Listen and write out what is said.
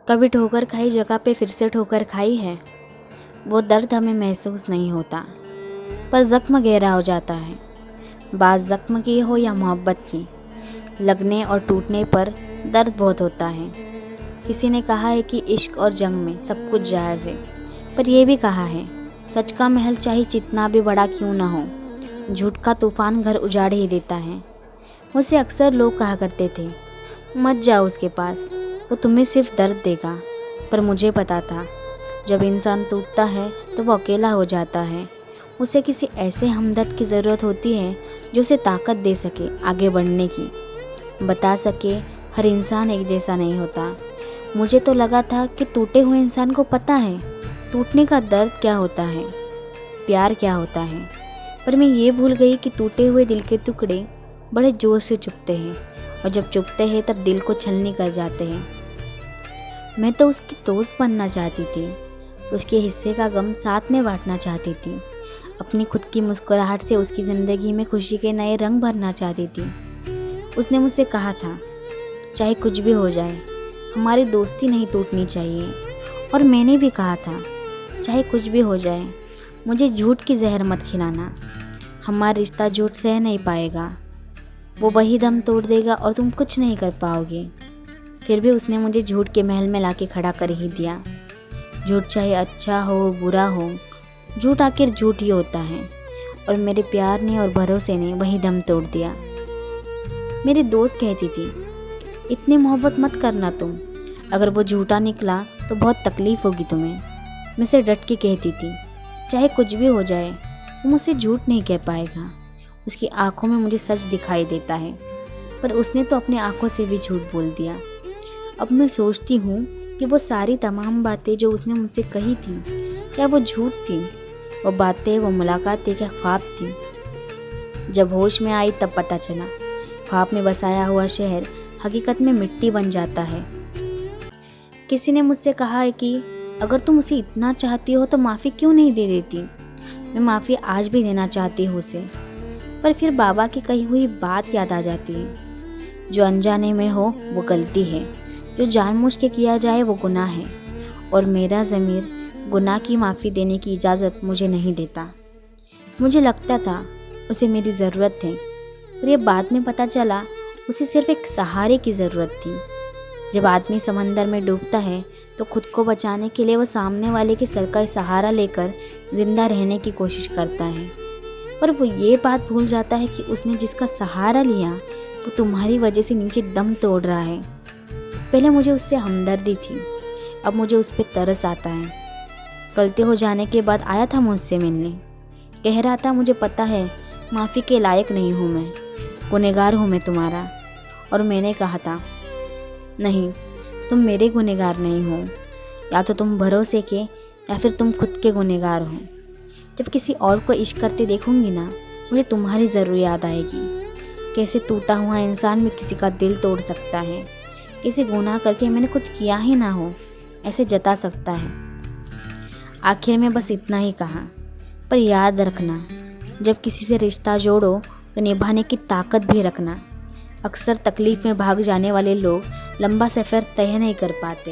कभी ठोकर खाई जगह पे फिर से ठोकर खाई है। वो दर्द हमें महसूस नहीं होता, पर ज़ख्म गहरा हो जाता है। बात ज़ख्म की हो या मोहब्बत की, लगने और टूटने पर दर्द बहुत होता है। किसी ने कहा है कि इश्क और जंग में सब कुछ जायज़ है, पर यह भी कहा है सच का महल चाहे जितना भी बड़ा क्यों ना हो, झूठ का तूफ़ान घर उजाड़ ही देता है। मुझसे अक्सर लोग कहा करते थे मत जाओ उसके पास, वो तुम्हें सिर्फ दर्द देगा। पर मुझे पता था जब इंसान टूटता है तो वो अकेला हो जाता है। उसे किसी ऐसे हमदर्द की ज़रूरत होती है जो उसे ताकत दे सके आगे बढ़ने की, बता सके हर इंसान एक जैसा नहीं होता। मुझे तो लगा था कि टूटे हुए इंसान को पता है टूटने का दर्द क्या होता है, प्यार क्या होता है। पर मैं ये भूल गई कि टूटे हुए दिल के टुकड़े बड़े ज़ोर से चुभते हैं, और जब चुभते हैं तब दिल को छलनी कर जाते हैं। मैं तो उसकी दोस्त बनना चाहती थी, उसके हिस्से का गम साथ में बांटना चाहती थी, अपनी खुद की मुस्कुराहट से उसकी ज़िंदगी में खुशी के नए रंग भरना चाहती थी। उसने मुझसे कहा था चाहे कुछ भी हो जाए हमारी दोस्ती नहीं टूटनी चाहिए, और मैंने भी कहा था चाहे कुछ भी हो जाए मुझे झूठ की जहर मत खिलाना, हमारा रिश्ता झूठ सह नहीं पाएगा, वो वही दम तोड़ देगा और तुम कुछ नहीं कर पाओगे। फिर भी उसने मुझे झूठ के महल में लाके खड़ा कर ही दिया। झूठ चाहे अच्छा हो बुरा हो, झूठ आखिर झूठ ही होता है, और मेरे प्यार ने और भरोसे ने वही दम तोड़ दिया। मेरी दोस्त कहती थी इतनी मोहब्बत मत करना तुम, अगर वो झूठा निकला तो बहुत तकलीफ़ होगी तुम्हें। मैं से डट के कहती थी चाहे कुछ भी हो जाए वो मुझसे झूठ नहीं कह पाएगा, उसकी आंखों में मुझे सच दिखाई देता है। पर उसने तो अपनी आंखों से भी झूठ बोल दिया। अब मैं सोचती हूँ कि वो सारी तमाम बातें जो उसने मुझसे कही थी क्या वो झूठ थी, वो बातें वो मुलाकातें क्या ख्वाब थी। जब होश में आई तब पता चला ख्वाब में बसाया हुआ शहर हकीकत में मिट्टी बन जाता है। किसी ने मुझसे कहा है कि अगर तुम उसे इतना चाहती हो तो माफ़ी क्यों नहीं दे देती। मैं माफ़ी आज भी देना चाहती हूँ उसे, पर फिर बाबा की कही हुई बात याद आ जाती है, जो अनजाने में हो वो गलती है, जो जानबूझ के किया जाए वो गुनाह है, और मेरा ज़मीर गुनाह की माफ़ी देने की इजाज़त मुझे नहीं देता। मुझे लगता था उसे मेरी ज़रूरत है, पर यह बाद में पता चला उसे सिर्फ एक सहारे की ज़रूरत थी। जब आदमी समंदर में डूबता है तो खुद को बचाने के लिए वो सामने वाले के सर का सहारा लेकर ज़िंदा रहने की कोशिश करता है, पर वो ये बात भूल जाता है कि उसने जिसका सहारा लिया वो तुम्हारी वजह से नीचे दम तोड़ रहा है। पहले मुझे उससे हमदर्दी थी, अब मुझे उस पर तरस आता है। गलती हो जाने के बाद आया था मुझसे मिलने, कह रहा था मुझे पता है माफ़ी के लायक नहीं हूँ मैं, गुनहगार हूँ मैं तुम्हारा। और मैंने कहा था नहीं, तुम मेरे गुनहगार नहीं हो, या तो तुम भरोसे के या फिर तुम खुद के गुनहगार हो। जब किसी और को इश्क करते देखूंगी ना मुझे तुम्हारी ज़रूर याद आएगी। कैसे टूटा हुआ इंसान भी किसी का दिल तोड़ सकता है, किसी गुनाह करके मैंने कुछ किया ही ना हो ऐसे जता सकता है। आखिर में बस इतना ही कहा, पर याद रखना जब किसी से रिश्ता जोड़ो तो निभाने की ताकत भी रखना। अक्सर तकलीफ़ में भाग जाने वाले लोग लंबा सफ़र तय नहीं कर पाते।